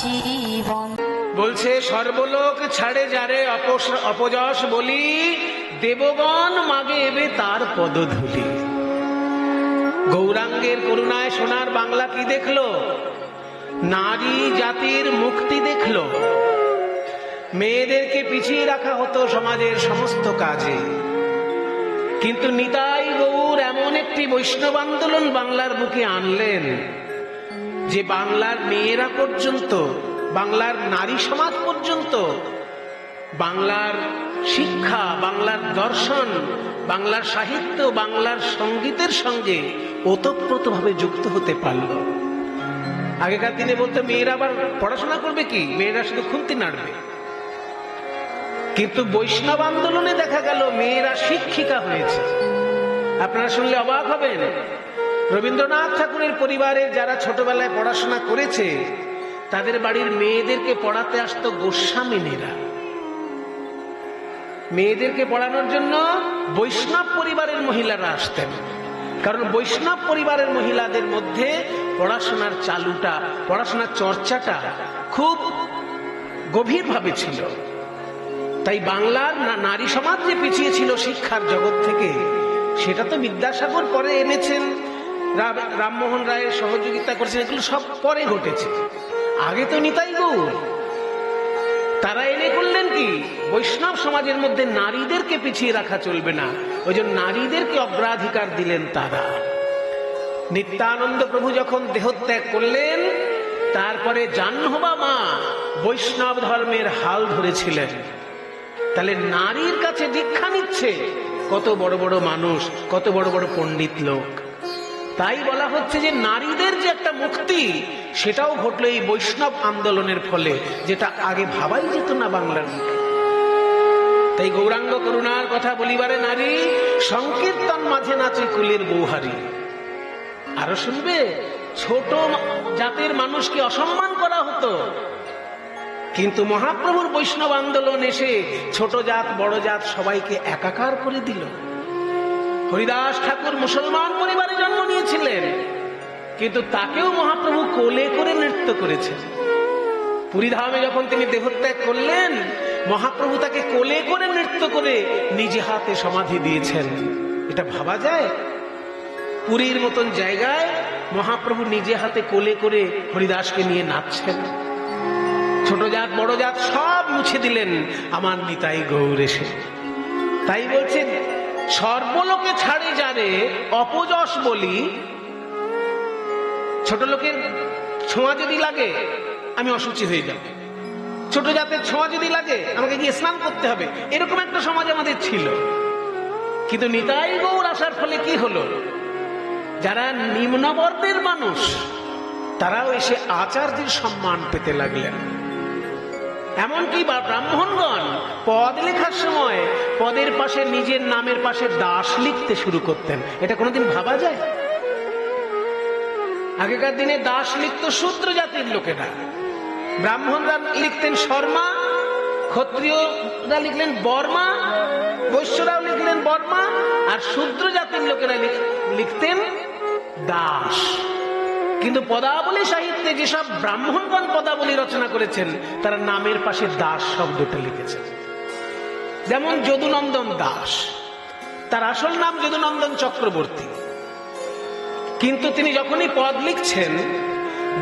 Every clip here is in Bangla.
জীবন। বলছে সর্বলোক ছাড়ে যারে অপযশ বলি, দেবগণ মাগে এবে তার পদধূলি। গৌরাঙ্গের করুণায় সোনার বাংলা কি দেখলো? নারী জাতির মুক্তি দেখলো। মেয়েদেরকে পিছিয়ে রাখা হতো সমাজের সমস্ত কাজে, কিন্তু নিতাই গৌর এমন একটি বৈষ্ণব আন্দোলন বাংলার বুকে আনলেন যে বাংলার মেয়েরা পর্যন্ত, বাংলার নারী সমাজ পর্যন্ত বাংলার শিক্ষা, বাংলার দর্শন, বাংলার সাহিত্য, বাংলার সঙ্গীতের সঙ্গে ওতপ্রোতভাবে যুক্ত হতে পারল। আগেকার দিনে বলতে মেয়েরা আবার পড়াশোনা করবে কি, মেয়েরা শুধু খুন্তি নাড়বে। কিন্তু বৈষ্ণব আন্দোলনে দেখা গেল মেয়েরা শিক্ষিকা হয়েছে। আপনারা শুনলে অবাক হবেন, রবীন্দ্রনাথ ঠাকুরের পরিবারের যারা ছোটবেলায় পড়াশোনা করেছে তাদের বাড়ির মেয়েদেরকে পড়াতে আসতো গোস্বামিনীরা। মেয়েদেরকে পড়ানোর জন্য বৈষ্ণব পরিবারের মহিলারা আসতেন, কারণ বৈষ্ণব পরিবারের মহিলাদের মধ্যে পড়াশোনার চালুটা, পড়াশোনার চর্চাটা খুব গভীরভাবে ছিল। তাই বাংলার নারী সমাজ যে পিছিয়ে ছিল শিক্ষার জগৎ থেকে, সেটা তো বিদ্যাসাগর পরে এনেছেন, রামমোহন রায়ের সহযোগিতা করেছেন, এগুলো সব পরে ঘটেছে। আগে তো নিতাই গৌর তারা এনে করলেন কি, বৈষ্ণব সমাজের মধ্যে নারীদেরকে পিছিয়ে রাখা চলবে না, ওই জন্য নারীদেরকে অগ্রাধিকার দিলেন তারা। নিত্যানন্দ প্রভু যখন দেহত্যাগ করলেন, তারপরে জাহ্নবা মা বৈষ্ণব ধর্মের হাল ধরেছিলেন। তাহলে নারীর কাছে দীক্ষা নিচ্ছে কত বড় বড় মানুষ, কত বড় বড় পণ্ডিত লোক। তাই বলা হচ্ছে যে নারীদের যে একটা মুক্তি, সেটাও ঘটলো এই বৈষ্ণব আন্দোলনের ফলে, যেটা আগে ভাবাই যেত না বাংলার মুখে। তাই গৌরাঙ্গ করুণার কথা বলিবারে নারী, সংকীর্তন মাঝে নাচে কুলের বৌহারি। আরো শুনবে, ছোট জাতের মানুষকে অসম্মান করা হতো, কিন্তু মহাপ্রভুর বৈষ্ণব আন্দোলন এসে ছোট জাত বড় জাত সবাইকে একাকার করে দিল। হরিদাস ঠাকুর মুসলমান পরিবারে জন্ম নিয়েছিলেন, কিন্তু তাকেও মহাপ্রভু কোলে করে নৃত্য করেছেন। পুরীধামে যখন তিনি দেহত্যাগ করলেন, মহাপ্রভু তাকে কোলে করে নৃত্য করে নিজে হাতে সমাধি দিয়েছেন। এটা ভাবা যায়? পুরীর মতন জায়গায় মহাপ্রভু নিজে হাতে কোলে করে হরিদাসকে নিয়ে নাচছেন। ছোট জাত বড় জাত সব মুছে দিলেন আমার নিতাই গৌর এসে। তাই বলছেন সর্বলোকে ছাড়ে যারে অপযশ বলি। ছোট লোকের ছোঁয়া যদি লাগে আমি অসুচি হয়ে যাব, ছোট জাতের ছোঁয়া যদি লাগে আমাকে গিয়ে স্নান করতে হবে, এরকম একটা সমাজ আমাদের ছিল। কিন্তু নিতাই গৌর আসার ফলে কি হলো, যারা নিম্নবর্ণের মানুষ তারাও এসে আচার্যের সম্মান পেতে লাগলেন। এমনকি ব্রাহ্মণগণ পদ লেখার সময় পদের পাশে নিজের নামের পাশে দাস লিখতে শুরু করতেন। এটা কোনোদিন ভাবা যায়? আগেকার দিনে দাস লিখত শূদ্র জাতির লোকেরা, ব্রাহ্মণরা লিখতেন শর্মা, ক্ষত্রিয়রা লিখলেন বর্মা, বৈশ্যরাও লিখলেন বর্মা, আর শূদ্র জাতির লোকেরা লিখতেন দাস। কিন্তু পদাবলী সাহিত্যে যেসব ব্রাহ্মণগণ পদাবলী রচনা করেছেন, তারা নামের পাশে দাস শব্দটা লিখেছেন। যেমন যদুনন্দন দাস, তার আসল নাম যদুনন্দন চক্রবর্তী, কিন্তু তিনি যখনই পদ লিখছেন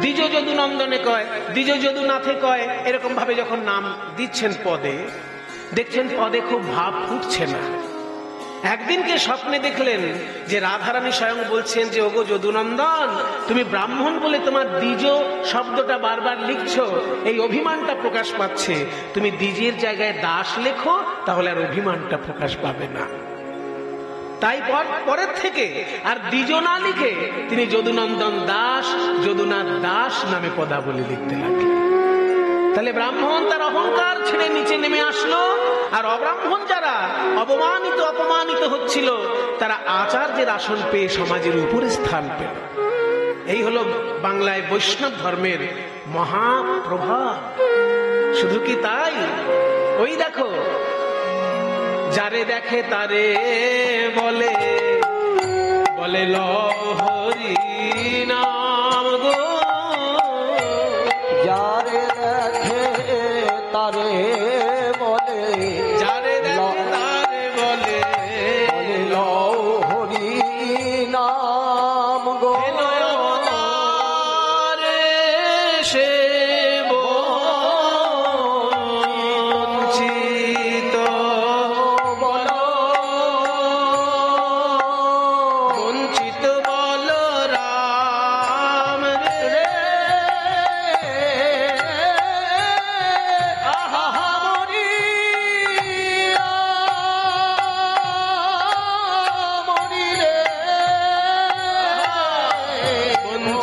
দ্বিজ যদুনন্দনে কয়, দ্বিজ যদুনাথে কয়, এরকম ভাবে যখন নাম দিচ্ছেন পদে, দেখছেন পদে খুব ভাব ফুটছে না। একদিনকে স্বপ্নে দেখলেন যে রাধারানী স্বয়ং বলছেন যে ওগো যদুনন্দন, তুমি ব্রাহ্মণ বলে তোমার দ্বিজ শব্দটা বারবার লিখছো, এই অভিমানটা প্রকাশ পাচ্ছে, তুমি দ্বিজের জায়গায় দাস লেখো, তাহলে আর অভিমানটা প্রকাশ পাবে না। তাই পরের থেকে আর দ্বিজ না লিখে তিনি যদুনন্দন দাস, যদুনাথ দাস নামে পদাবলী লিখতে লাগলেন। তাহলে ব্রাহ্মণ তার অহংকার ছেড়ে নিচে নেমে আসলো, আর অব্রাহ্মণ যারা অপমানিত হচ্ছিল, তারা আচার্যের আসন পেয়ে সমাজের উপরে স্থান পেল। এই হলো বাংলায় বৈষ্ণব ধর্মের মহাপ্রভাব। শুধু কি তাই? ওই দেখো, যারে দেখে তারে বলে বলে লহরি নাম গো, যারে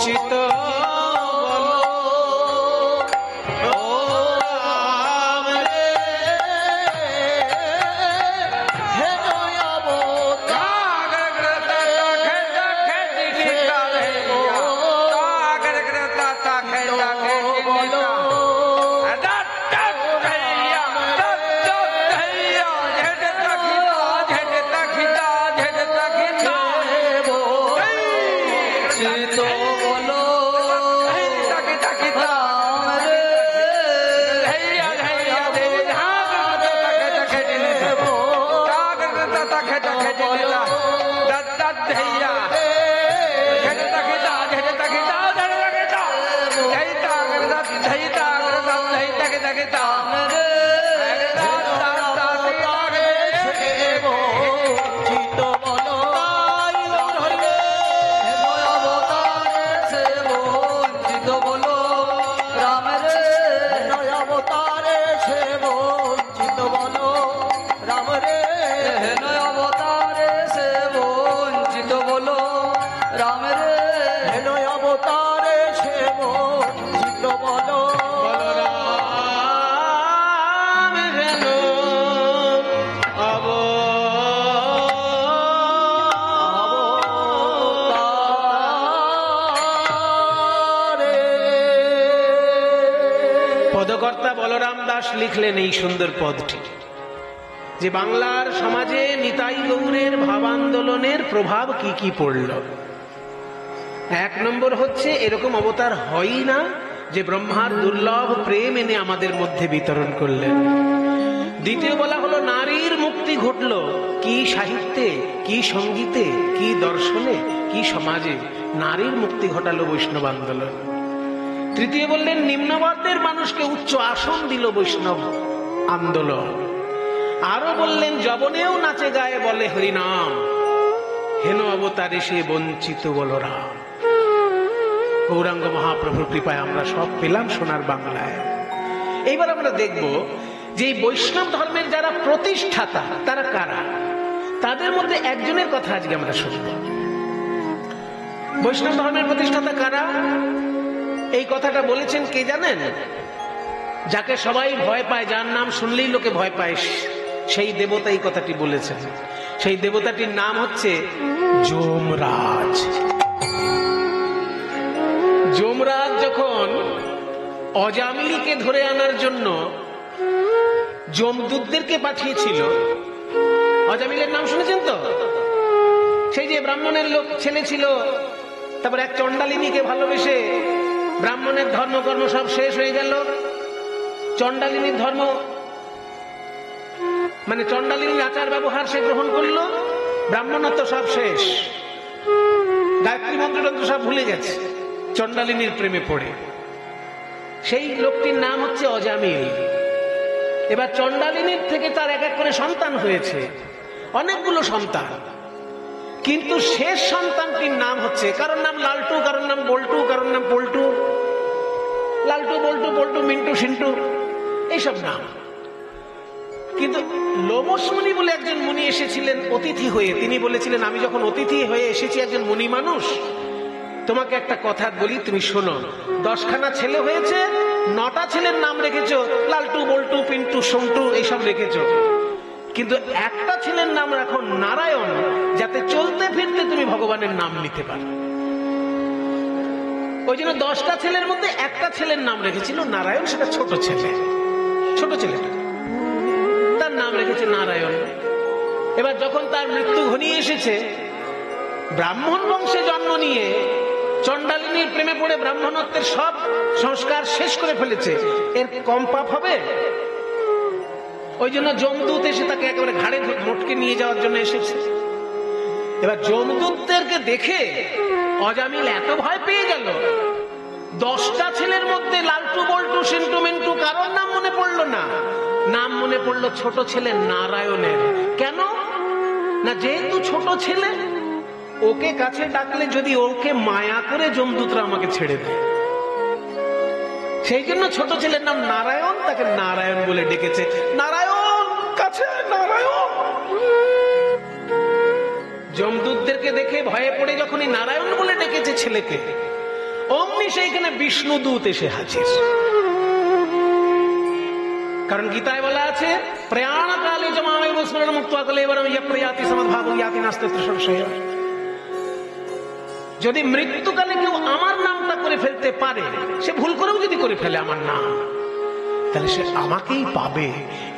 বঞ্চিত পদকর্তা বলরাম দাস লিখলেন এই সুন্দর পদটি, যে বাংলার সমাজে নিতাই গৌরের ভাবান্দোলনের প্রভাব কি কি পড়ল। এক নম্বর হচ্ছে, এরকম অবতার হয়ই না যে ব্রহ্মার দুর্লভ প্রেম এনে আমাদের মধ্যে বিতরণ করলেন। দ্বিতীয় বলা হলো, নারীর মুক্তি ঘটল কি সাহিত্যে, কি সঙ্গীতে, কি দর্শনে, কি সমাজে নারীর মুক্তি ঘটালো বৈষ্ণব আন্দোলন। তৃতীয় বললেন, নিম্নবর্ণের মানুষকে উচ্চ আসন দিল বৈষ্ণব আন্দোলন। আরো বললেন, যবনেও নাচে গায়ে বলে হরিনাম, হেন অবতারে সে বঞ্চিত বলরাম। গৌরাঙ্গ মহাপ্রভুর কৃপায় আমরা সব পেলাম সোনার বাংলায়। এইবার আমরা দেখব যে এই বৈষ্ণব ধর্মের যারা প্রতিষ্ঠাতা তারা কারা। তাদের মধ্যে একজনের কথা আজকে আমরা শুনব। বৈষ্ণব ধর্মের প্রতিষ্ঠাতা কারা, এই কথাটা বলেছেন কে জানেন? যাকে সবাই ভয় পায়, যার নাম শুনলেই লোকে ভয় পায়, সেই দেবতা এই কথাটি বলেছেন। সেই দেবতাটির নাম হচ্ছে যমরাজ। যমরাজ যখন অজামিলকে ধরে আনার জন্য যমদূতদেরকে পাঠিয়েছিল, অজামিলের নাম শুনেছেন তো? সেই যে ব্রাহ্মণের লোক ছেলে ছিল, তারপর এক চণ্ডালিনীকে ভালোবেসে ব্রাহ্মণের ধর্মকর্ম সব শেষ হয়ে গেল। চণ্ডালিনীর ধর্ম মানে চণ্ডালিনীর আচার ব্যবহার সে গ্রহণ করলো, ব্রাহ্মণত্ব সব শেষ, গায়ত্রী মন্ত্রতন্ত্র সব ভুলে গেছে চণ্ডালিনীর প্রেমে পড়ে। সেই লোকটির নাম হচ্ছে অজামিল। এবার চণ্ডালিনীর থেকে তার এক এক করে সন্তান হয়েছে, অনেকগুলো সন্তান, কিন্তু শেষ সন্তানটির নাম হচ্ছে, কারোর নাম লালটু, কারোর নাম বল্টু, কারোর নাম পল্টু, লালটু বল্টু পল্টু মিন্টু সিন্টু এইসব নাম। কিন্তু লোমস মুনি বলে একজন মুনি এসেছিলেন অতিথি হয়ে। তিনি বলেছিলেন, আমি যখন অতিথি হয়ে এসেছি, একজন মুনি মানুষ, তোমাকে একটা কথা বলি, তুমি শোনো। 10খানা ছেলে হয়েছে, 9টা ছেলের নাম রেখেছো লালটু বল্টু পিন্টু সন্টু এইসব রেখেছো, কিন্তু একটা ছেলের নাম রাখো নারায়ণ, যাতে চলতে ফিরতে তুমি ভগবানের নাম নিতে পারো। ওই জন্য 10টা ছেলের মধ্যে একটা ছেলের নাম রেখেছিল নারায়ণ, সেটা ছোট ছেলে, ছোট ছেলেটা, তার নাম রেখেছে নারায়ণ। এবার যখন তার মৃত্যু ঘনিয়ে এসেছে, ব্রাহ্মণ বংশে জন্ম নিয়ে চণ্ডালিনীর প্রেমে পড়ে ব্রাহ্মণত্বের সব সংস্কার শেষ করে ফেলেছে, এর কম পাপ হবে? ওই জন্য যমদূত এসে তাকে একেবারে ঘাড়ে মোটকে নিয়ে যাওয়ার জন্য এসেছে। এবার যমদূতদেরকে দেখে অজামিল এত ভয় পেয়ে গেল, 10টা ছেলের মধ্যে লালটু বল্টু সিন্টু মিন্টু কারোর নাম মনে পড়লো না, নাম মনে পড়লো ছোট ছেলে নারায়ণের। কেন না, যেহেতু ছোট ছেলে, ওকে কাছে ডাকলে যদি ওকে মায়া করে যমদূতরা আমাকে ছেড়ে দেয়, সেই জন্য ছোট ছেলের নাম নারায়ণ, তাকে নারায়ণ বলে ডেকেছে। নারায়ণ কাছে, নারায়ণ। যমদূতদেরকে দেখে ভয়ে পড়ে যখনই নারায়ণ বলে ডেকেছে ছেলেকে, অমনি সেইখানে বিষ্ণুদূত এসে হাজির। কারণ গীতায় বলা আছে, প্রয়াণ কালে জমামে স্মরণ মুক্ত কলেবরম ইয়প্রয়াতি সমদ্ভাবং ইয়াতি নাস্তি সংশয়। যদি মৃত্যুকালে কেউ আমার নামটা করে ফেলতে পারে, সে ভুল করেও যদি করে ফেলে আমার নাম, তাহলে সে আমাকেই পাবে,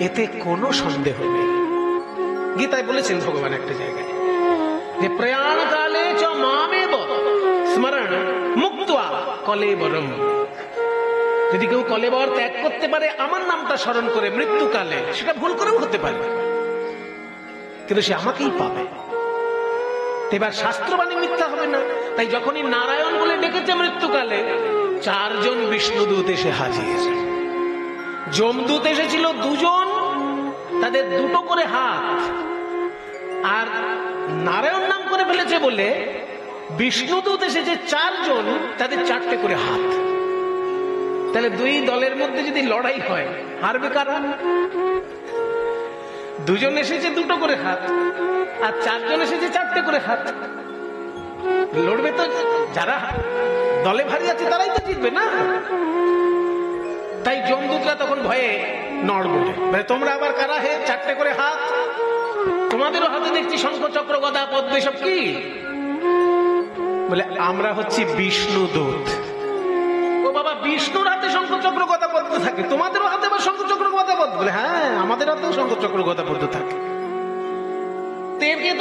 এতে কোনো সন্দেহ নেই। গীতায় বলেছেন ভগবান একটা জায়গায় যে প্রয়াণ কালে চ মামেব স্মরণ মুক্তা কলেবরম। যদি কেউ কলেবর ত্যাগ করতে পারে আমার নামটা স্মরণ করে মৃত্যুকালে, সেটা ভুল করেও হতে পারে, কিন্তু সে আমাকেই পাবে। এবার শাস্ত্রবাণী মিথ্যা হবে না। তাই যখনই নারায়ণ বলে ডেকেছে মৃত্যুকালে, 4 জন বিষ্ণুদূত এসে হাজির। যমদূত এসেছিল 2 জন, তাদের 2টো করে হাত, আর নারায়ণ নাম করে ফেলেছে বলে বিষ্ণুদূত এসেছে 4 জন, তাদের 4টে করে হাত। তাহলে 2 দলের মধ্যে যদি লড়াই হয়, হারবে কারা? 2 জন এসেছে 2টো করে হাত, আর 4 জন এসেছে 4টে করে হাত। লড়বে তো যারা দলে ভারী আছে, তারাই তো জিতবে না। তাই যমদূতরা তখন ভয়ে নড় বলে, তোমরা আবার কারা হে? 4টে করে হাত, তোমাদেরও হাতে দেখছি শঙ্খ চক্র গদা পদ্ম, সব কি? বলে আমরা হচ্ছি বিষ্ণুদূত। ও বাবা, বিষ্ণুর হাতে শঙ্খ চক্র গদা পদ্ম থাকে, তোমাদেরও হাতে আবার শঙ্খ চক্র গদা পদ্ম? বলে হ্যাঁ, আমাদের হাতেও শঙ্খ চক্র গদা পদ্ম থাকে।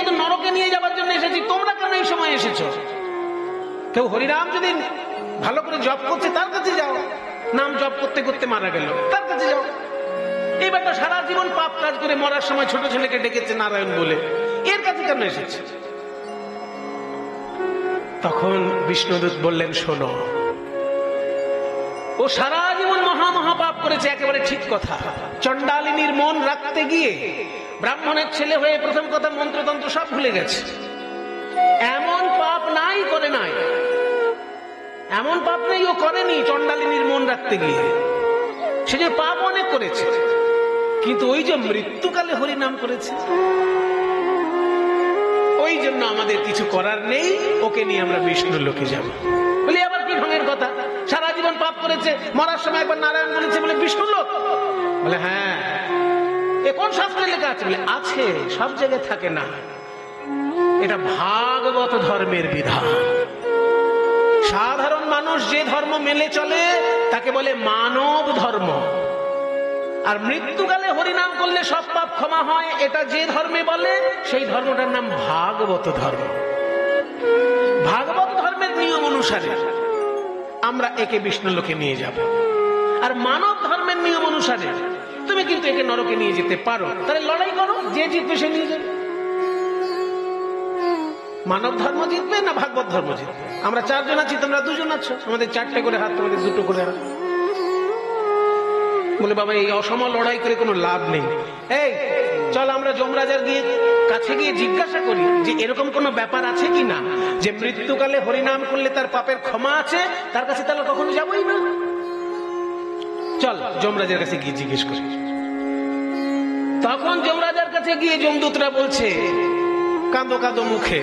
তো নরকে নিয়ে যাবার জন্য এসেছি, তোমরা কেন এই সময় এসেছো? কেউ হরিনাম যদি ভালো করে জপ করছে, তার কাছে যাও। নাম জপ করতে করতে মারা গেল, তার কাছে যাও। এই ব্যাপারটা সারা জীবন পাপ কাজ করে মরার সময় ছোট ছেলেকে ডেকেছে নারায়ণ বলে, এর কাছে কেন এসেছে? তখন বিষ্ণুদূত বললেন, শোনো, ও সারা জীবন মহা মহা পাপ করেছে, একেবারে ঠিক কথা। চণ্ডালিনীর মন রাখতে গিয়ে ব্রাহ্মণের ছেলে হয়ে প্রথম কথা মন্ত্রতন্ত্র সব ভুলে গেছে। এমন পাপ নাই করে নাই, এমন পাপ নেই ও করেনি চণ্ডালিনীর মন রাখতে গিয়ে। সে যে পাপ অনেক করেছে, কিন্তু ওই যে মৃত্যুকালে হরিনাম করেছে, ওই জন্য আমাদের কিছু করার নেই, ওকে নিয়ে আমরা বিষ্ণুর লোকে যাব। বলি আবার কি ঢঙের কথা? সারা জীবন পাপ করেছে, মরার সময় একবার নারায়ণ বলেছে বলে বিষ্ণুর লোক? বলে হ্যাঁ। এ কোন শাস্ত্রে লেখা আছে? বলে আছে, সব জায়গায় থাকে না, এটা ভাগবত ধর্মের বিধান। সাধারণ মানুষ যে ধর্ম মেনে চলে তাকে বলে মানব ধর্ম, আর মৃত্যুকালে হরিনাম করলে সব পাপ ক্ষমা হয়, এটা যে ধর্মে বলে সেই ধর্মটার নাম ভাগবত ধর্ম। ভাগবত ধর্মের নিয়ম অনুসারে আমরা একে বিষ্ণু লোকে নিয়ে যাব, আর মানব ধর্মের নিয়ম অনুসারে তুমি কিন্তু একে নরকে নিয়ে যেতে পারো। তাহলে লড়াই করো, যে জিতবে সে নিয়ে যাবে। মানব ধর্ম জিতবে না ভাগবত ধর্ম জিতবে? আমরা 4 জন আছি, তোমরা 2 জন আছো, আমাদের 4টে করে হাত, তোমাদের 2টো করে হাত। বলে বাবা, এই অসম লড়াই করে কোনো লাভ নেই। এই চল আমরা যমরাজার কাছে গিয়ে জিজ্ঞাসা করি যে এরকম কোনো ব্যাপার আছে কিনা, যে মৃত্যুকালে হরিনাম করলে তার পাপের ক্ষমা আছে। তার কাছে তাহলে কখনো যাবোই না। চল যমরাজার কাছে গিয়ে জিজ্ঞেস করি। তখন যমরাজার কাছে গিয়ে যমদূতরা বলছে কাঁদো কাঁদো মুখে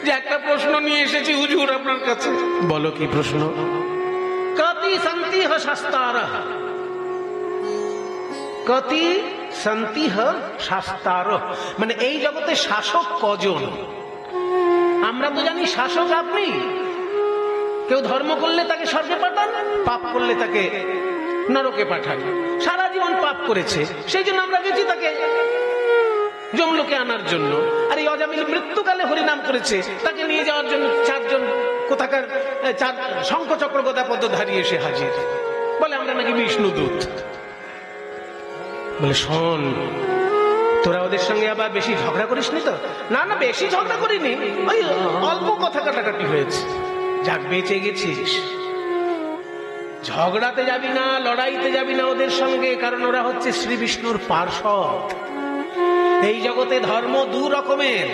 যে একটা প্রশ্ন নিয়ে এসেছি হুজুর আপনার কাছে। বলো কি প্রশ্ন? কতি সন্তিহ শাস্তারঃ, কতি সন্তিহ শাস্তারঃ, মানে এই জগতে শাসক কজন? আমরা তো জানি শাসক আপনি। কেউ ধর্ম করলে তাকে স্বর্গে পাঠান, পাপ করলে তাকে নরকে পাঠান। সারা জীবন পাপ করেছে, সেই জন্য আমরা গেছি তাকে যমলোকে আনার জন্য। আর এই অজামিল মৃত্যুকালে হরিনাম করেছে, তাকে নিয়ে যাওয়ার জন্য 4 জন কোথাকার 4 শঙ্খ চক্র গদা পদ্ম ধারিয়ে এসে হাজির। বলে আমরা নাকি বিষ্ণুদূত। বলে শোন, তোরা ওদের সঙ্গে আবার বেশি ঝগড়া করিস নি তো? না না, বেশি ঝগড়া করিনি, ওই অল্প কথা কাটাকাটি হয়েছে। যাক, বেঁচে গেছিস। ঝগড়াতে যাবি না, লড়াইতে যাবি না ওদের সঙ্গে, কারণ ওরা হচ্ছে শ্রী বিষ্ণুর পার্ষদ। এই জগতে ধর্ম 2 রকমের।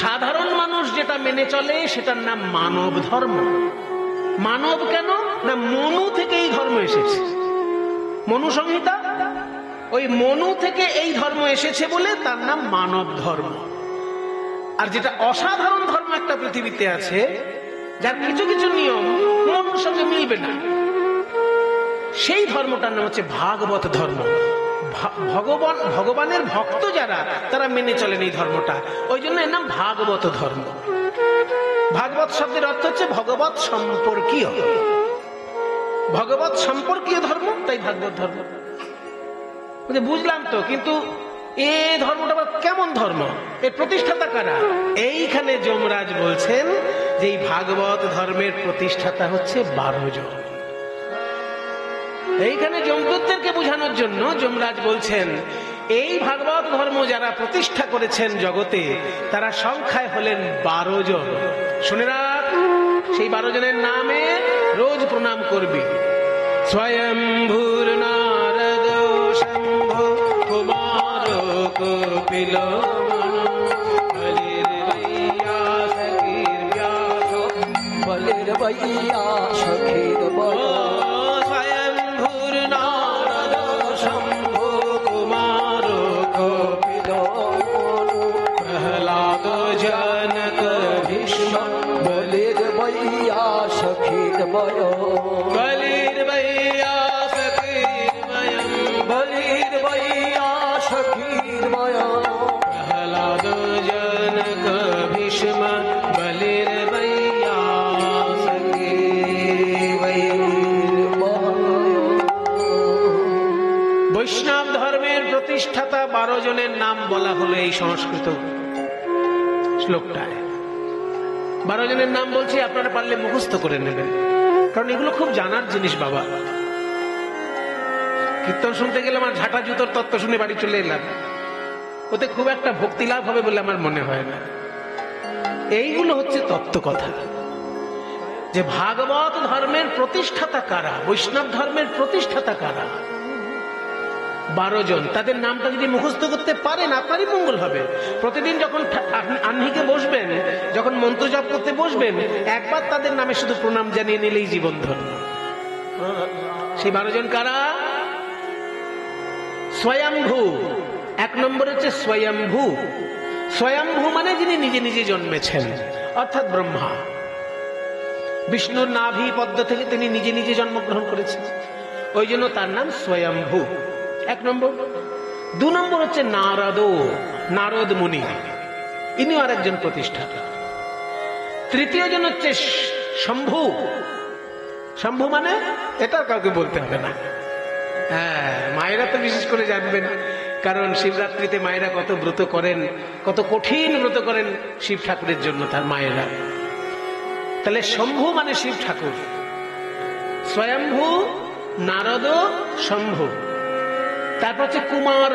সাধারণ মানুষ যেটা মেনে চলে সেটার নাম মানব ধর্ম। মানব কেন না, মনু থেকে এই ধর্ম এসেছে। মনু সংহিতা, ওই মনু থেকে এই ধর্ম এসেছে বলে তার নাম মানব ধর্ম। আর যেটা অসাধারণ ধর্ম একটা পৃথিবীতে আছে, যার কিছু কিছু নিয়ম মনের সঙ্গে মিলবে না, সেই ধর্মটার নাম হচ্ছে ভাগবত ধর্ম। ভগবানের ভক্ত যারা, তারা মেনে চলেন এই ধর্মটা, ওই জন্য এর নাম ভাগবত ধর্ম। ভাগবত শব্দের অর্থ হচ্ছে ভগবত সম্পর্কীয়, ভগবত সম্পর্কীয় ধর্ম, তাই ভাগবত ধর্ম। বুঝলাম তো, কিন্তু এই ধর্মটা আবার কেমন ধর্ম, এর প্রতিষ্ঠাতা কারা? এইখানে যমরাজ বলছেন যে এই ভাগবত ধর্মের প্রতিষ্ঠাতা হচ্ছে 12 জন। এইখানে যমদূতদেরকে বোঝানোর জন্য যমরাজ বলছেন এই ভাগবত ধর্ম যারা প্রতিষ্ঠা করেছেন জগতে, তারা সংখ্যায় হলেন 12 জন। শুনে রাখ, সেই 12 জনের নামে রোজ প্রণাম করবি। স্বয়ম্ভূর নারদ শম্ভু কুমার কপিল বলির বৈয়া সখীর ব্যাস, বলির বৈয়া সখীর ব্যাস। স্বয়ম্ভূর নারদ শম্ভু কুমার কপিল প্রহ্লাদ জনক ভীষ্ম বলির বৈয়া সখীর ব্যাস, বলির বৈয়া সখীর বয়ম, বলির বৈয়া সখীর ব্যাস। প্রহ্লাদ জনক ভীষ্ম বলির বৈয়া সখীর বয়ম। বৈষ্ণব ধর্মের প্রতিষ্ঠাতা 12 জনের নাম বলা হলো এই সংস্কৃত শ্লোকটায়। 12 জনের নাম বলছি, আপনারা পারলে মুখস্থ করে নেবেন, কারণ এগুলো খুব জানার জিনিস বাবা। কীর্তন শুনতে গেলে আমার ঝাঁটা জুতোর তত্ত্ব শুনে বাড়ি চলে এলাম, ওতে খুব একটা ভক্তি লাভ হবে বলে আমার মনে হয় না। এইগুলো হচ্ছে তত্ত্ব কথা, যে ভাগবত ধর্মের প্রতিষ্ঠাতা কারা, বৈষ্ণব ধর্মের প্রতিষ্ঠাতা কারা। 12 জন, তাদের নামটা যদি মুখস্থ করতে পারেন আপনারই মঙ্গল হবে। প্রতিদিন যখন আহ্নিকে বসবেন, যখন মন্ত্র জপ করতে বসবেন, একবার তাদের নামে শুধু প্রণাম জানিয়ে নিলেই জীবন ধন্য। সেই 12 জন কারা? স্বয়ম্ভু, 1 নম্বর হচ্ছে স্বয়ম্ভু। স্বয়ম্ভু মানে যিনি নিজে নিজে জন্মেছেন, অর্থাৎ ব্রহ্মা। বিষ্ণুর নাভি পদ্ম থেকে তিনি নিজে নিজে জন্মগ্রহণ করেছেন, ওই জন্য তার নাম স্বয়ম্ভু, 1 নম্বর। 2 নম্বর হচ্ছে নারদ, নারদ মুনি, ইনিও আর একজন প্রতিষ্ঠাতা। 3য় জন হচ্ছে শম্ভু। শম্ভু মানে এটা কাউকে বলতে হবে না, হ্যাঁ, মায়েরা তো বিশেষ করে জানবেন, কারণ শিবরাত্রিতে মায়েরা কত ব্রত করেন, কত কঠিন ব্রত করেন শিব ঠাকুরের জন্য তার মায়েরা। তাহলে শম্ভু মানে শিব ঠাকুর, স্বয়ম্ভু, নারদ, শম্ভু। তারপর হচ্ছে কুমার।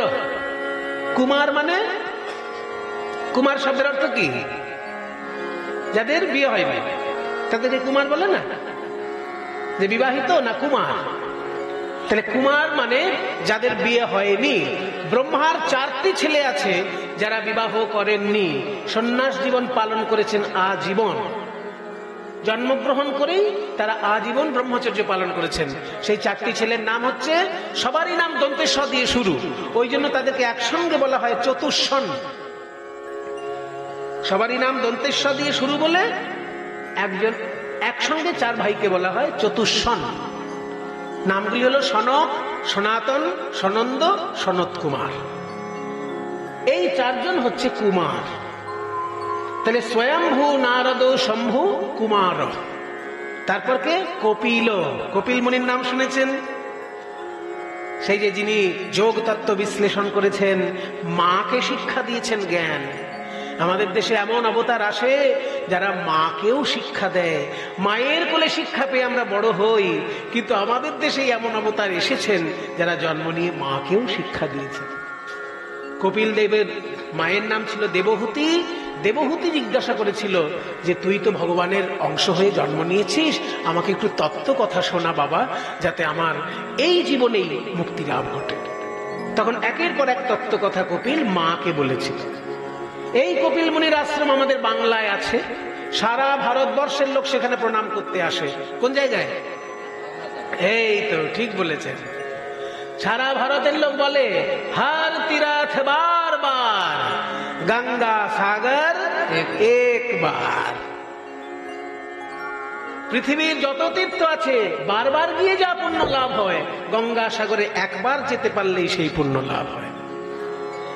কুমার মানে, কুমার শব্দের অর্থ কি? যাদের বিয়ে হয়নি তাদেরকে কুমার বলে না, যে বিবাহিত না কুমার। তাহলে কুমার মানে যাদের বিয়ে হয়নি। ব্রহ্মার 4টি ছেলে আছে যারা বিবাহ করেননি, সন্ন্যাস জীবন পালন করেছেন আজীবন। জন্মগ্রহণ করেই তারা আজীবন ব্রহ্মচর্য পালন করেছেন। সেই 4টি ছেলের নাম হচ্ছে, সবারই নাম দন্তেশ দিয়ে শুরু, ওই জন্য তাদেরকে একসঙ্গে বলা হয় চতুষ্ষণ। সবারই নাম দন্তেশ দিয়ে শুরু বলে একজন একসঙ্গে 4 ভাইকে বলা হয় চতুষ্ষণ। নামগুলি হলো সনক, সনাতন, সনন্দ, সনত কুমার। এই 4 জন হচ্ছে কুমার। তাহলে স্বয়ম্ভু, নারদ, শম্ভু, কুমার। তারপর কে? কপিল। কপিল মুনির নাম শুনেছেন? সেই যে যিনি যোগ তত্ত্ব বিশ্লেষণ করেছেন, মাকে শিক্ষা দিয়েছেন জ্ঞান। আমাদের দেশে এমন অবতার আসে যারা মাকেও শিক্ষা দেয়, মায়ের কোলে শিক্ষা পেয়ে আমরা বড় হই, কিন্তু আমাদের দেশে এমন অবতার এসেছেন যারা জন্ম নিয়ে মাকেও শিক্ষা দিয়েছেন। কপিল দেবের মায়ের নাম ছিল দেবহূতি। দেবহূতি জিজ্ঞাসা করেছিল যে তুই তো ভগবানের অংশ হয়ে জন্ম নিয়েছিস, আমাকে একটু তত্ত্ব কথা শোনা বাবা, যাতে আমার এই জীবনেই মুক্তি লাভ ঘটে। তখন একের পর এক তত্ত্ব কথা কপিল মাকে বলেছিল। এই কপিল মুনির আশ্রম আমাদের বাংলায় আছে, সারা ভারতবর্ষের লোক সেখানে প্রণাম করতে আসে। কোন জায়গায়? এই তো ঠিক বলেছেন, সারা ভারতের লোক বলে হর তীর্থ বার বার, গঙ্গা সাগর এক বার। পৃথিবীর যত তীর্থ আছে বারবার গিয়ে যা পুণ্য লাভ হয়, গঙ্গাসাগরে একবার যেতে পারলেই সেই পুণ্য লাভ হয়।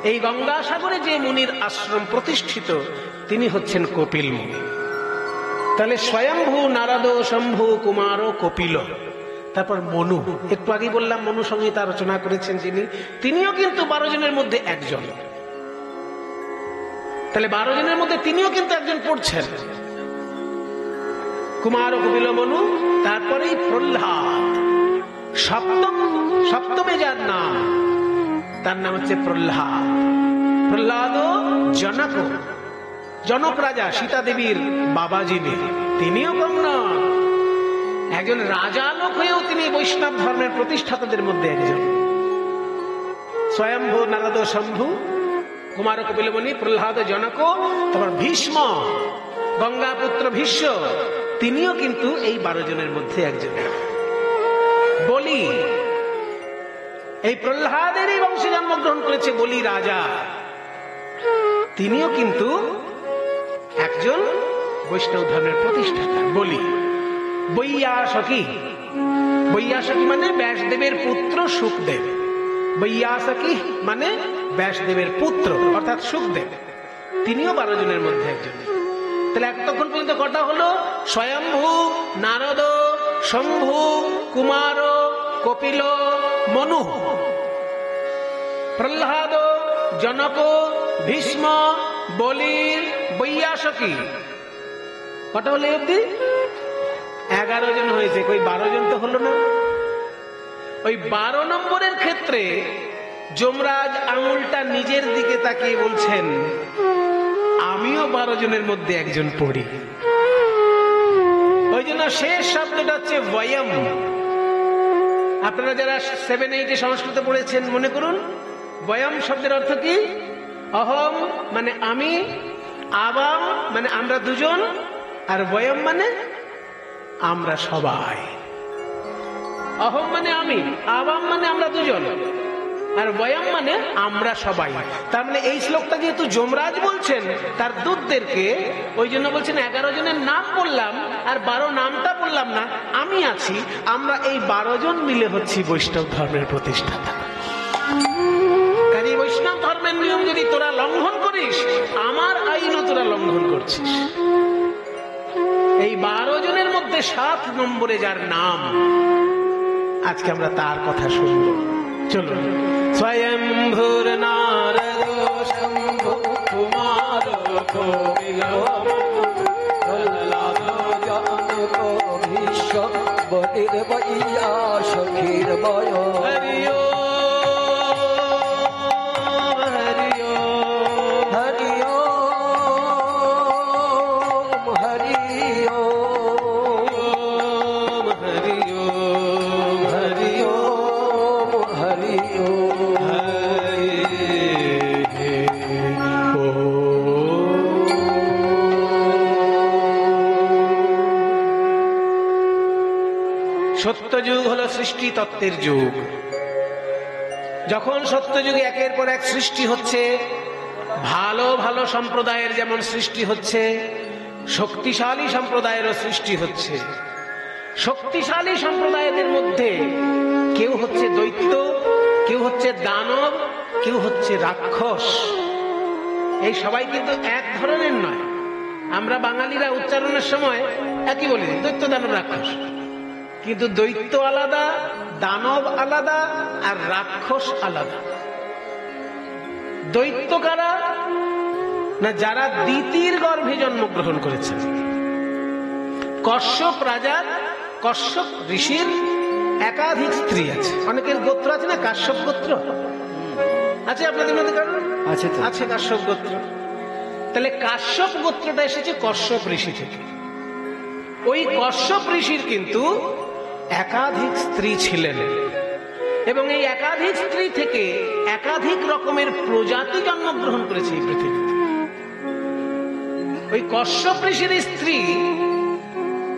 এই গঙ্গাসাগরে যে মুনির আশ্রম প্রতিষ্ঠিত, তিনি হচ্ছেন কপিল মুনি। তাহলে স্বয়ম্ভু, নারদ, শম্ভু, কুমার, কপিল, তারপর মনু। একটু আগে বললাম মনু সংহিতা রচনা করেছেন যিনি, তিনিও কিন্তু 12 জনের মধ্যে একজন। তাহলে 12 জনের মধ্যে তিনিও কিন্তু একজন পড়ছেন, কুমার, কপিল, মনু। তারপরেই প্রহ্লাদ, সপ্তমে যার নাম, তার নাম হচ্ছে প্রহ্লাদ। প্রহ্লাদ জনক, জনক রাজা সীতা দেবীর বাবা যিনি, তিনিও কম নন। একজন রাজা লোক হয়েও তিনি বৈষ্ণব ধর্মের প্রতিষ্ঠাতাদের মধ্যে একজন। স্বয়ম্ভু, নারদ, শম্ভু, কুমার, কপিল মুনি, প্রহ্লাদ, জনক। তারপর ভীষ্ম, গঙ্গাপুত্র ভীষ্ম, তিনিও কিন্তু এই 12 জনের মধ্যে একজন। বলি, এই প্রহ্লাদেরই বংশে জন্মগ্রহণ করেছে বলি রাজা, তিনিও কিন্তু একজন বৈষ্ণব ধর্মের প্রতিষ্ঠাতা। বলি বৈয়াসকি, বৈয়াসকি মানে ব্যাসদেবের পুত্র সুখদেব। বৈয়াসকি মানে ব্যাসদেবের পুত্র অর্থাৎ সুখদেব, তিনিও 12 জনের মধ্যে একজন। তাহলে এতক্ষণ পর্যন্ত কটা হলো? স্বয়ম্ভু, নারদ, শম্ভু, কুমার, কপিল, মনু, প্রহ্লাদ, জনক, ভীষ্ম, বলি, বৈয়াসকি। কটা হলো অব্দি? 11 জন হয়েছে। ওই 12 জন তো হলো না। ওই 12 নম্বরের ক্ষেত্রে যমরাজ আঙুলটা নিজের দিকে তাকিয়ে বলছেন, আমিও 12 জনের মধ্যে একজন পড়ি। ওই জন্য শেষ শব্দটা হচ্ছে বয়ম। আপনারা যারা 7-8 সংস্কৃত পড়েছেন মনে করুন, বয়ম শব্দের অর্থ কি? অহম মানে আমি, আবাম মানে আমরা দুজন, আর বয়ম মানে আমরা সবাই। অহম মানে আমি, আবাম মানে আমরা দুজন, আর বয়ম মানে আমরা সবাই। তার মানে এই শ্লোকটা যেহেতু যমরাজ বলছেন তার দূতদেরকে, ওই জন্য বলছেন 11 জনের নাম বললাম আর 12 নামটা বললাম না, আমি আছি। আমরা এই 12 জন মিলে হচ্ছি বৈষ্ণব ধর্মের প্রতিষ্ঠাতা। কাজে বৈষ্ণব ধর্মের নিয়ম যদি তোরা লঙ্ঘন করিস, আমার আইনও তোরা লঙ্ঘন করছিস। এই 12 জনের মধ্যে 7 নম্বরে যার নাম, আজকে আমরা তার কথা শুনবো। চলুন। স্বয়ম্ভুর নারদ শম্ভু, কুমার, কপিল, প্রহ্লাদ, জনক, ভীষ্ম, বলির বৈয়া সখীর বয়। হরি ওম, হরি ওম, হরি ওম, হরি ওম, হরি ওম, হরি ওম, হরি ওম। সত্যযুগ হলো সৃষ্টি তত্ত্বের যুগ। যখন সত্যযুগে একের পর এক সৃষ্টি হচ্ছে, ভালো ভালো সম্প্রদায়ের যেমন সৃষ্টি হচ্ছে, শক্তিশালী সম্প্রদায়েরও সৃষ্টি হচ্ছে। শক্তিশালী সম্প্রদায়ের মধ্যে কেউ হচ্ছে দৈত্য, কেউ হচ্ছে দানব, কেউ হচ্ছে রাক্ষস। এই সবাই কিন্তু এক ধরনের নয়। আমরা বাঙালিরা উচ্চারণের সময় একই বলি, দৈত্য, দানব, রাক্ষস। কিন্তু দৈত্য আলাদা, দানব আলাদা, আর রাক্ষস আলাদা। দৈত্য কারা? না, যারা দিতির গর্ভে জন্মগ্রহণ করেছেন। কশ্যপ রাজার, কশ্যপ ঋষির একাধিক স্ত্রী আছে। অনেকের গোত্র আছে না, কাশ্যপ গোত্র আছে আপনাদের মধ্যে? কারণ আছে তো। আছে কাশ্যপ গোত্র। তাহলে কাশ্যপ গোত্রটা এসেছে কশ্যপ ঋষি থেকে। ওই কশ্যপ ঋষির কিন্তু একাধিক স্ত্রী ছিলেন, এবং এই একাধিক স্ত্রী থেকে একাধিক রকমের প্রজাতি জন্মগ্রহণ করেছে এই পৃথিবীতে। ওই কশ্যপ ঋষির স্ত্রী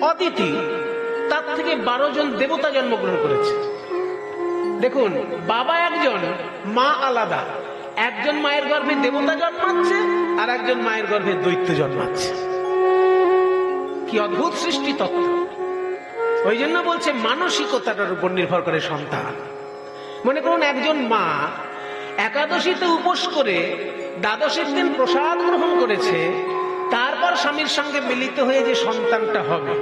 অদিতি, তার থেকে 12 জন দেবতা জন্মগ্রহণ করেছে। দেখুন, বাবা একজন, মা আলাদা। একজন মায়ের গর্ভে দেবতা জন্মাচ্ছে, আর একজন মায়ের গর্ভে দৈত্য জন্মাচ্ছে। কি অদ্ভুত সৃষ্টি তত্ত্ব! ওই জন্য বলছে মানসিকতাটার উপর নির্ভর করে সন্তান। মনে করুন একজন মা একাদশীতে উপোস করে দ্বাদশীর দিন প্রসাদ গ্রহণ করেছে, তারপর স্বামীর সঙ্গে মিলিত হয়ে যে সন্তানটা হবে,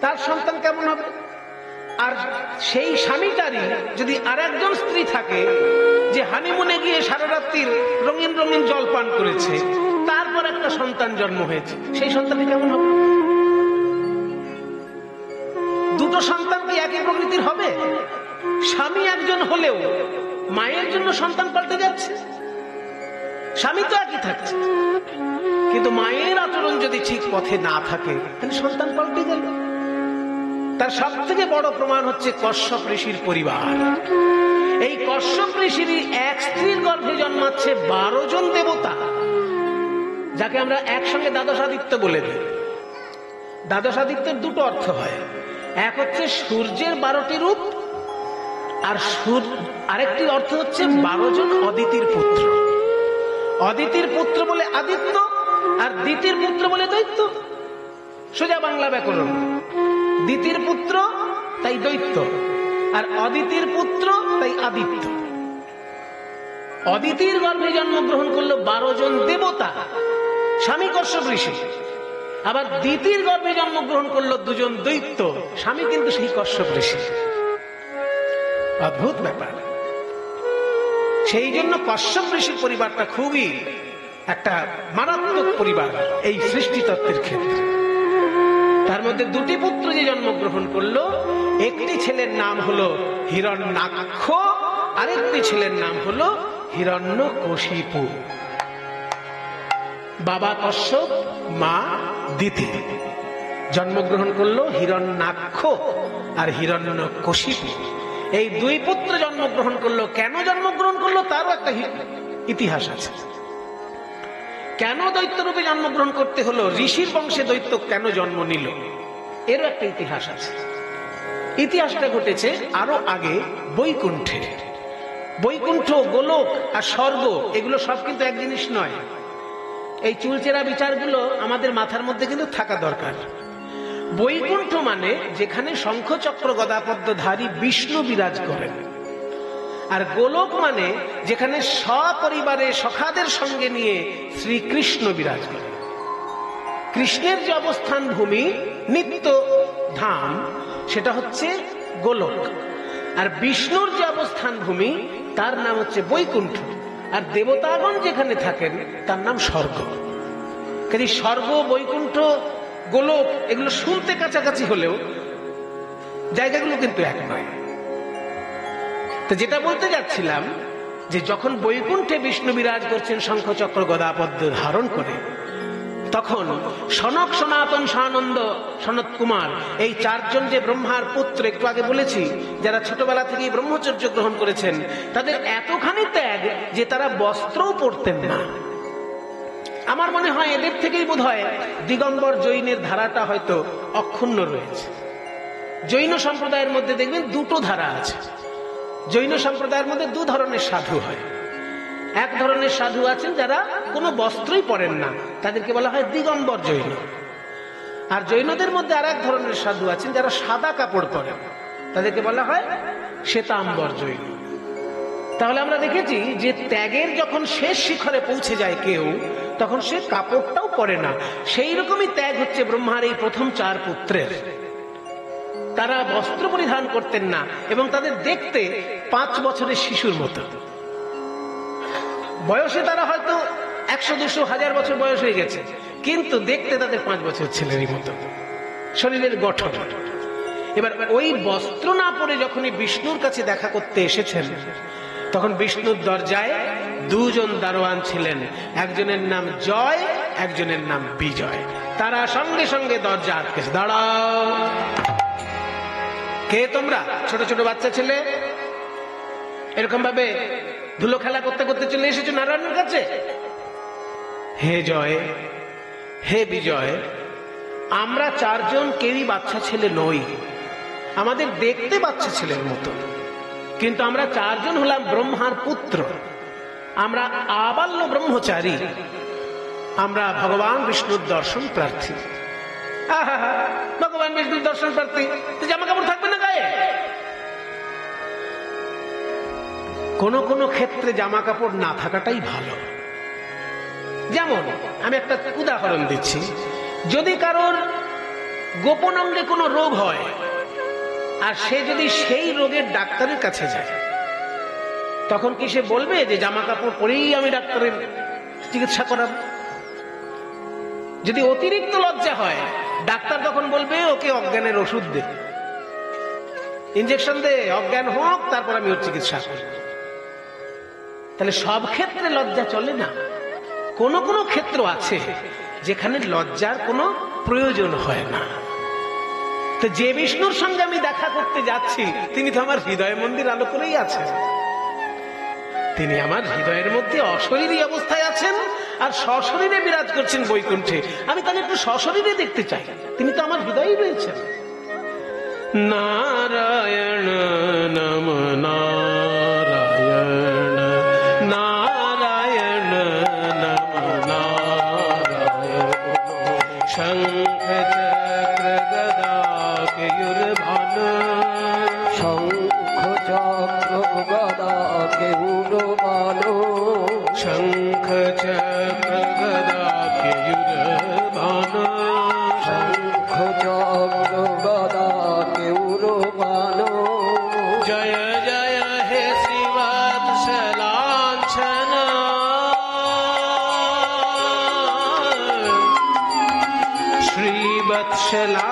তার সন্তান কেমন হবে? আর সেই স্বামীটারই যদি আর একজন স্ত্রী থাকে যে হানিমুনে গিয়ে সারা রাত্রির রঙিন রঙিন জল পান করেছে, তারপর একটা সন্তান জন্ম হয়েছে, সেই সন্তানটি কেমন হবে? দুটো সন্তান কি একই প্রকৃতির হবে? স্বামী একজন হলেও মায়ের জন্য সন্তান পাল্টে যাচ্ছে। স্বামী তো একই থাকছে, কিন্তু মায়ের আচরণ যদি ঠিক পথে না থাকে তাহলে সন্তান পাল্টে গেল। তার সব থেকে বড় প্রমাণ হচ্ছে কশ্যপ ঋষির পরিবার। এই কশ্যপ ঋষির এক স্ত্রীর গর্ভে জন্মাচ্ছে 12 জন দেবতা, যাকে আমরা একসঙ্গে দ্বাদশাদিত্য বলে দিই। দ্বাদশাদিত্যের দুটো অর্থ হয়, এক হচ্ছে সূর্যের 12টি রূপ, আর আরেকটি অর্থ হচ্ছে 12 জন অদিতির পুত্র। অদিতির পুত্র বলে আদিত্য, আর দিতির পুত্র বলে দৈত্য। সোজা বাংলা ব্যাকরণ। দিতির পুত্র তাই দৈত্য, আর অদিতির পুত্র তাই আদিত্য। অদিতির গর্ভে জন্মগ্রহণ করলো 12 জন দেবতা, স্বামী কশ্যপ ঋষি। আবার দিতির গর্ভে জন্মগ্রহণ করলো 2 জন দৈত্য, স্বামী কিন্তু সেই কশ্যপ ঋষি। অদ্ভুত ব্যাপার। সেই জন্য কশ্যপ ঋষির পরিবারটা খুবই একটা মারাত্মক পরিবার এই সৃষ্টি তত্ত্বের ক্ষেত্রে। তার মধ্যে 2টি পুত্র যে জন্মগ্রহণ করলো, একটি ছেলের নাম হলো হিরণ্যাক্ষ, আরেকটি ছেলের নাম হলো হিরণ্যকশিপু। বাবা কশ্যপ, মা দিতি। জন্মগ্রহণ করলো হিরণ্যাক্ষ আর হিরণ্যকশিপু। এই 2 পুত্র জন্মগ্রহণ করলো। কেন জন্মগ্রহণ করলো তারও একটা ইতিহাস আছে। কেন দৈত্য রূপে জন্মগ্রহণ করতে হলো, ঋষির বংশে দৈত্য কেন জন্ম নিল, এরও একটা ইতিহাস আছে। ইতিহাসটা ঘটেছে আরো আগে বৈকুণ্ঠে। বৈকুণ্ঠ, গোলক আর স্বর্গ এগুলো সব কিন্তু এক জিনিস নয়। এই চুলচেরা বিচারগুলো আমাদের মাথার মধ্যে কিন্তু থাকা দরকার। বৈকুণ্ঠ মানে যেখানে শঙ্খ চক্র গদাপদ্মধারী বিষ্ণু বিরাজ করেন, আর গোলক মানে যেখানে সপরিবারে সখাদের সঙ্গে নিয়ে শ্রীকৃষ্ণ বিরাজ করেন। কৃষ্ণের যে অবস্থান ভূমি নিত্য ধাম সেটা হচ্ছে গোলক, আর বিষ্ণুর যে অবস্থান ভূমি তার নাম হচ্ছে বৈকুণ্ঠ, আর দেবতাগণ যেখানে থাকেন তার নাম স্বর্গ। কাজে স্বর্গ, বৈকুণ্ঠ, গোলক এগুলো শুনতে কাছাকাছি হলেও জায়গাগুলো কিন্তু এক নয়। তো যেটা বলতে যাচ্ছিলাম যে যখন বৈকুণ্ঠে বিষ্ণু বিরাজ করছেন শঙ্খচক্র গদাপদ্ম ধারণ করে, তখন সনক, সনাতন, সানন্দ, সনত কুমার এই 4 জন যে ব্রহ্মার পুত্র, একটু আগে বলেছি, যারা ছোটবেলা থেকেই ব্রহ্মচর্য গ্রহণ করেছেন, তাদের এতখানি ত্যাগ যে তারা বস্ত্রও পরতেন না। আমার মনে হয় এদের থেকেই বোধহয় দিগম্বর জৈনের ধারাটা হয়তো অক্ষুণ্ণ রয়েছে। জৈন সম্প্রদায়ের মধ্যে দেখবেন 2টো ধারা আছে। জৈন সম্প্রদায়ের মধ্যে 2 ধরনের সাধু হয়। এক ধরনের সাধু আছেন যারা কোনো বস্ত্রই পরেন না, তাদেরকে বলা হয় দিগম্বর জৈন। আর জৈনদের মধ্যে আর এক ধরনের সাধু আছেন যারা সাদা কাপড় পরেন, তাদেরকে বলা হয় শ্বেতাম্বর জৈন। তাহলে আমরা দেখেছি যে ত্যাগের যখন শেষ শিখরে পৌঁছে যায় কেউ, তখন সে কাপড়টাও পরে না। সেই রকমই ত্যাগ হচ্ছে ব্রহ্মার এই প্রথম 4 পুত্রের। তারা বস্ত্র পরিধান করতেন না এবং তাদের দেখতে 5 বছরের শিশুর মতো। বয়সে তারা হয়তো 100, 200, 1000 বছর বয়স হয়ে গেছে, কিন্তু দেখতে তাদের 5 বছর ছেলেরই মতো শরীরের গঠন। এবার ওই বস্ত্র না পরে যখনই বিষ্ণুর কাছে দেখা করতে এসেছেন, তখন বিষ্ণুর দরজায় 2 জন দারোয়ান ছিলেন, একজনের নাম জয়, একজনের নাম বিজয়। তারা সঙ্গে সঙ্গে দরজা আটকেছে, দাঁড়াও, কে তোমরা? ছোট ছোট বাচ্চা ছেলে, এরকম ভাবে ধুলো খেলা করতে করতে চলে এসেছো নারায়ণের কাছে? হে জয়, হে বিজয়, আমরা 4 জন কেউই বাচ্চা ছেলে নই, আমাদের দেখতে বাচ্চা ছেলের মতো, কিন্তু আমরা 4 জন হলাম ব্রহ্মার পুত্র। আমরা আবাল্য ব্রহ্মচারী, আমরা ভগবান বিষ্ণুর দর্শন প্রার্থী। ভগবান ভগবান বিষ্ণুর দর্শন প্রার্থী, জামা কাপড় থাকবে না গায়ে? কোন কোন ক্ষেত্রে জামা কাপড় না থাকাটাই ভালো। যেমন আমি একটা উদাহরণ দিচ্ছি, যদি কারোর গোপন অঙ্গে কোনো রোগ হয় আর সে যদি সেই রোগের ডাক্তারের কাছে যায়, তখন কি সে বলবে যে জামা কাপড় পরেই আমি ডাক্তারের চিকিৎসা করাবো? যদি অতিরিক্ত লজ্জা হয়, ডাক্তার তখন বলবে ওকে অজ্ঞানের ওষুধ দে, ইঞ্জেকশন দে, অজ্ঞান হোক, তারপর আমি ওর চিকিৎসা করি। তাহলে সব ক্ষেত্রে লজ্জা চলে না। কোন কোন ক্ষেত্র আছে যেখানে লজ্জার কোনো প্রয়োজন হয় না। তো যে বিষ্ণুর সঙ্গে আমি দেখা করতে যাচ্ছি, তিনি তো আমার হৃদয় মন্দির আলো করেই আছেন। তিনি আমার হৃদয়ের মধ্যে অশরীরী অবস্থায় আছেন আর সশরীরে বিরাজ করছেন বৈকুণ্ঠে। আমি তাহলে একটু সশরীরে দেখতে চাই, তিনি তো আমার হৃদয়েই রয়েছেন। নারায়ণ নম নারায়ণ, নারায়ণ নম নারায়ণ, শঙ্খ চক্র গদা কেয়ুরভান, শঙ্খ চক্র গদা কেয়ুরভান, শঙ্খ চক্র গদা কেয়ুরভান, শঙ্খ চক্র গদা কেয়ুরভান। জয় জয় হে শ্রীবৎসলাঞ্ছন, শ্রীবৎসলাঞ্ছন,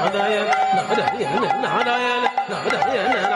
নারায়ণ নারায়ণ নারায়ণ নারায়ণ নারায়ণ